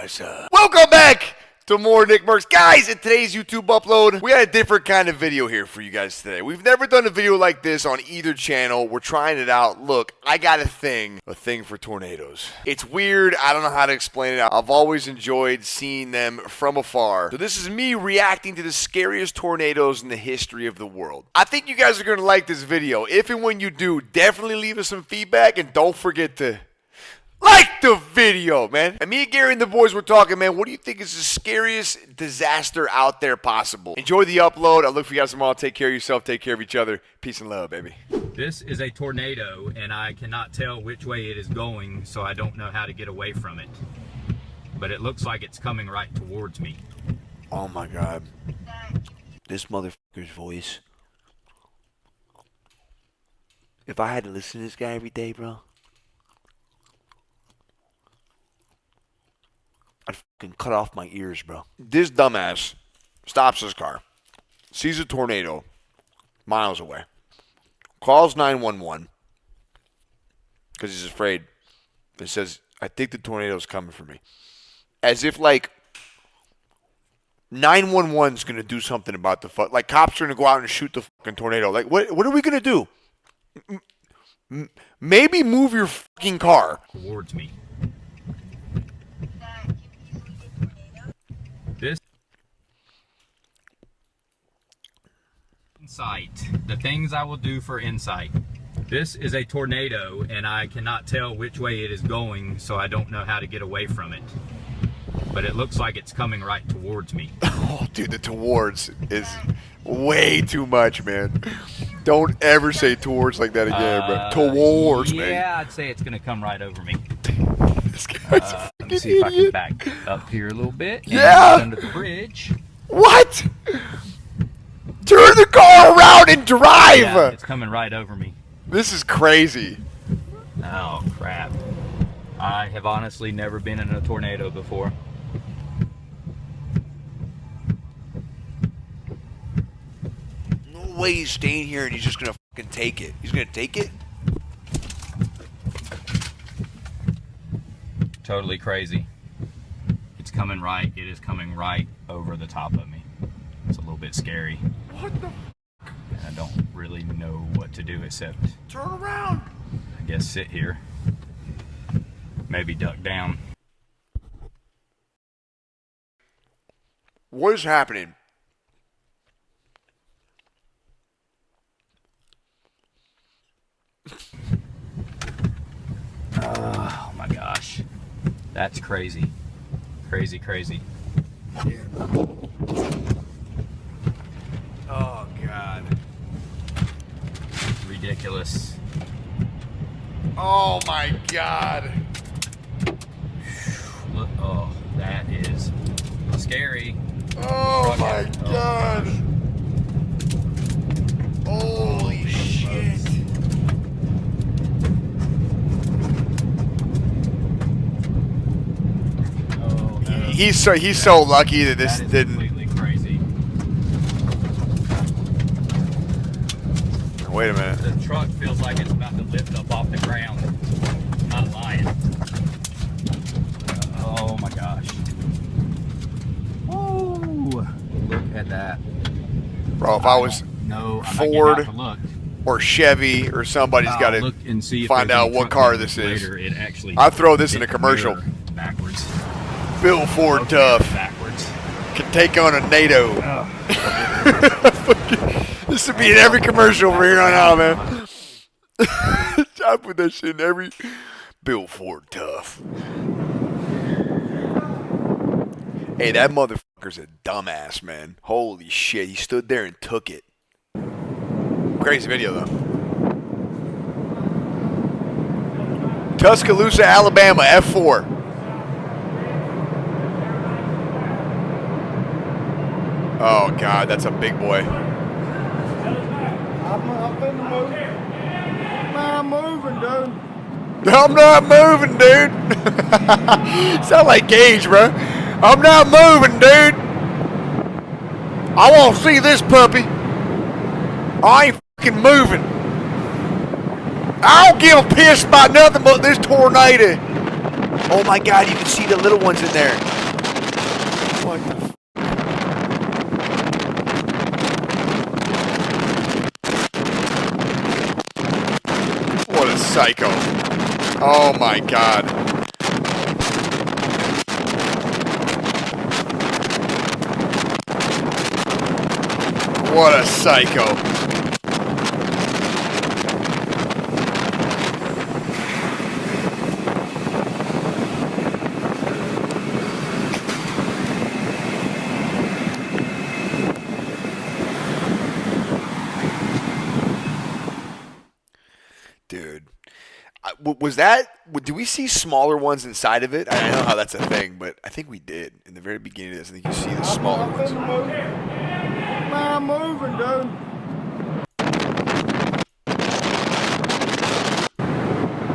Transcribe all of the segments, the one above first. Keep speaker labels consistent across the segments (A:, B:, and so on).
A: What's up? Welcome back to more Nickmercs. Guys, in today's YouTube upload, we got a different kind of video here for you guys today. We've never done a video like this on either channel. We're trying it out. Look, I got a thing for tornadoes. It's weird. I don't know how to explain it. I've always enjoyed seeing them from afar. So this is me reacting to the scariest tornadoes in the history of the world. I think you guys are going to like this video. If and when you do, definitely leave us some feedback and don't forget to like the video, man. And me and Gary and the boys were talking, man. What do you think is the scariest disaster out there possible? Enjoy the upload. I look for you guys tomorrow. Take care of yourself. Take care of each other. Peace and love, baby.
B: This is a tornado, and I cannot tell which way it is going, so I don't know how to get away from it. But it looks like it's coming right towards me.
A: Oh, my God. This motherfucker's voice. If I had to listen to this guy every day, bro, I'd fucking cut off my ears, bro. This dumbass stops his car, sees a tornado miles away, calls 911 because he's afraid. It says, I think the tornado's coming for me. As if, like, 911's going to do something about the fuck. Like, cops are going to go out and shoot the fucking tornado. Like, what are we going to do? Maybe move your fucking car
B: Towards me. This insight. The things I will do for insight. This is a tornado, and I cannot tell which way it is going, so I don't know how to get away from it. But it looks like it's coming right towards me.
A: Oh, dude, the towards is way too much, man. Don't ever say towards like that again, bro. Towards, man.
B: Yeah, I'd say it's gonna come right over me.
A: This guy's a
B: Let me
A: fucking
B: see if I
A: idiot.
B: can back up here a little bit. And
A: Yeah.
B: get under the bridge.
A: What? Turn the car around and drive.
B: Yeah, it's coming right over me.
A: This is crazy.
B: Oh crap! I have honestly never been in a tornado before.
A: No way he's staying here and he's just gonna fucking take it. He's gonna take it?
B: Totally crazy. It's coming right. It is coming right over the top of me. It's a little bit scary.
A: What the?
B: And I don't really know what to do except,
A: Turn around.
B: I guess, sit here. Maybe duck down.
A: What is happening?
B: Oh my gosh. That's crazy. Crazy, crazy.
A: Oh, God.
B: Ridiculous.
A: Oh, my God.
B: Look, oh, that is scary.
A: Oh, my
B: Rocket.
A: God. Holy shit.
B: Oh, no.
A: He's so lucky that this
B: That is
A: didn't.
B: completely crazy.
A: Wait a minute.
B: The truck feels like it's about to lift up off the ground. Not lying. Oh my gosh. Woo! Look at that.
A: Bro, if I was
B: No,
A: Ford or Chevy or somebody's got
B: look
A: to
B: and see if
A: find
B: there's
A: out
B: any
A: what
B: truck
A: car
B: numbers
A: this is.
B: later. It actually
A: I'll throw this in a
B: did
A: commercial.
B: mirror backwards.
A: Bill Ford
B: Okay,
A: tough
B: backwards.
A: can take on a NATO. This would be in every commercial from here on out, man. I put that shit in every. Bill Ford tough. Hey, that motherfucker's a dumbass, man. Holy shit, he stood there and took it. Crazy video, though. Tuscaloosa, Alabama F4. Oh, God, that's a big boy.
C: I'm moving, dude.
A: I'm not moving, dude. Sound like Gage, bro. I'm not moving, dude. I want to see this puppy. I ain't fucking moving. I don't give a piss about nothing but this tornado. Oh my God, you can see the little ones in there. What the f? What a psycho. Oh my god. What a psycho. Dude. Was that? Did we see smaller ones inside of it? I don't know how that's a thing, but I think we did. In the very beginning of this, I think you see the smaller ones.
C: Man, I'm moving, dude.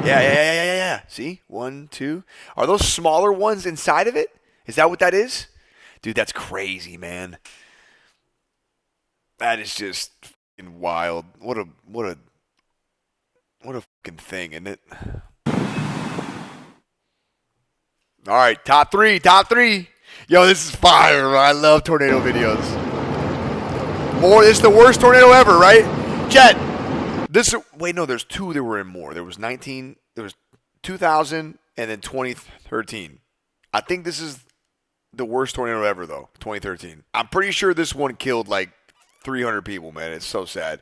A: Yeah. See? 1, 2. Are those smaller ones inside of it? Is that what that is? Dude, that's crazy, man. That is just fucking wild. What a fucking thing, isn't it? All right, top three. Yo, this is fire, bro. I love tornado videos. This is the worst tornado ever, right? Jet. Wait, no, there's two that were in more. There was 2000, and then 2013. I think this is the worst tornado ever, though, 2013. I'm pretty sure this one killed like 300 people, man. It's so sad.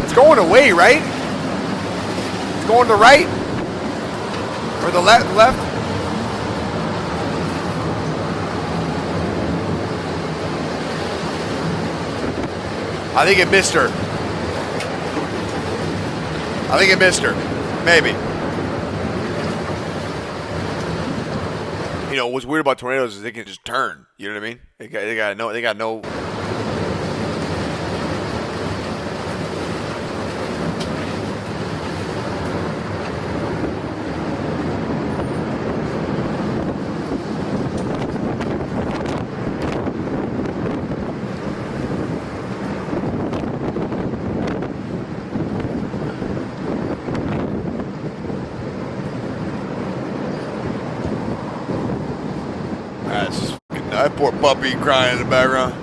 A: It's going away, right? It's going to the right? Or the left? I think it missed her. Maybe. You know, what's weird about tornadoes is they can just turn. You know what I mean? They got no. That poor puppy crying in the background.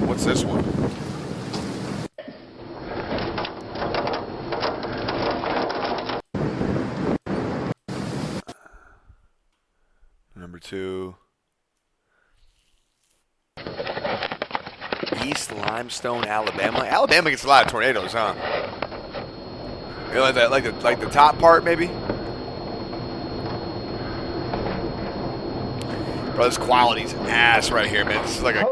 A: What's this one? Number 2. East Limestone, Alabama. Alabama gets a lot of tornadoes, huh? You like that, like the top part, maybe? Bro, this quality's ass right here, man. This is like a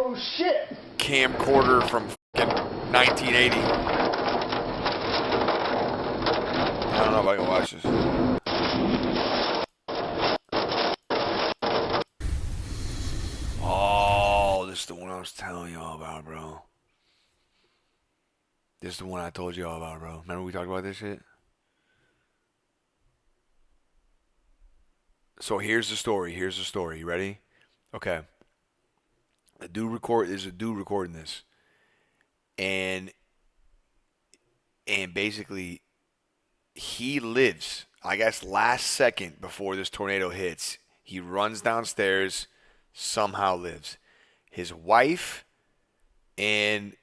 A: camcorder from fucking 1980. I don't know if I can watch this. Oh, this is the one I was telling y'all about, bro. This is the one I told y'all about, bro. Remember we talked about this shit? So here's the story. Here's the story. You ready? Okay. There's a dude recording this. And basically he lives, I guess last second before this tornado hits, he runs downstairs, somehow lives. His wife and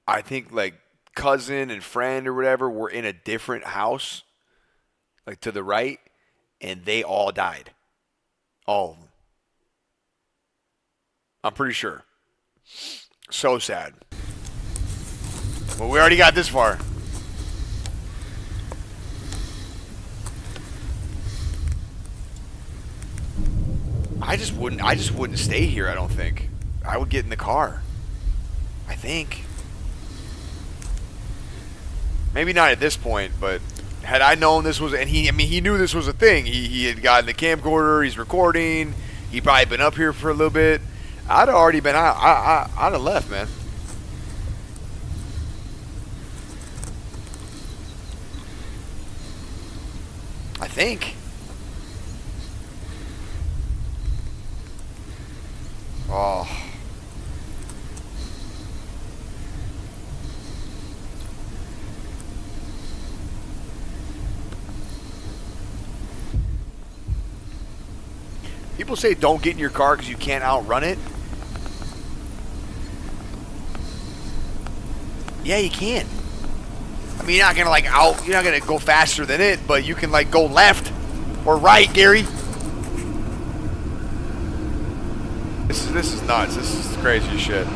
A: I think like cousin and friend or whatever were in a different house, like to the right, and they all died. All of them. I'm pretty sure. So sad. Well, we already got this far. I just wouldn't stay here, I don't think. I would get in the car. I think. Maybe not at this point, but had I known this was, and he knew this was a thing. He had gotten the camcorder, he's recording, he probably been up here for a little bit. I'd have already been out. I'd have left, man. I think. Oh. People say don't get in your car because you can't outrun it. Yeah, you can. I mean, you're not gonna you're not gonna go faster than it, but you can like go left or right, Gary. This is nuts. This is crazy as shit.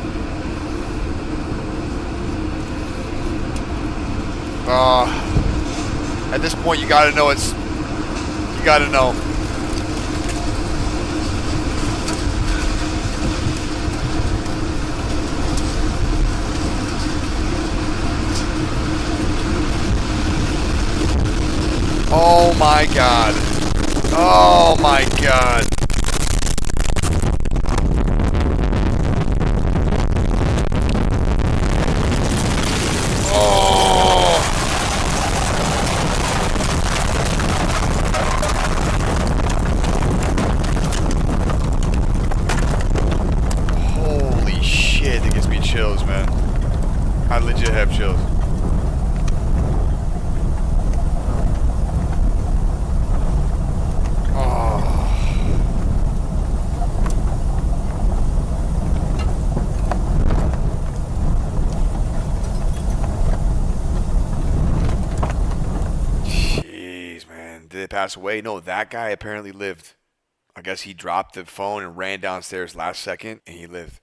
A: At this point, you gotta know you gotta know. Oh my God. Oh my God. Oh. Holy shit, that gives me chills, man. I legit have chills. Did they pass away? No, that guy apparently lived. I guess he dropped the phone and ran downstairs last second, and he lived.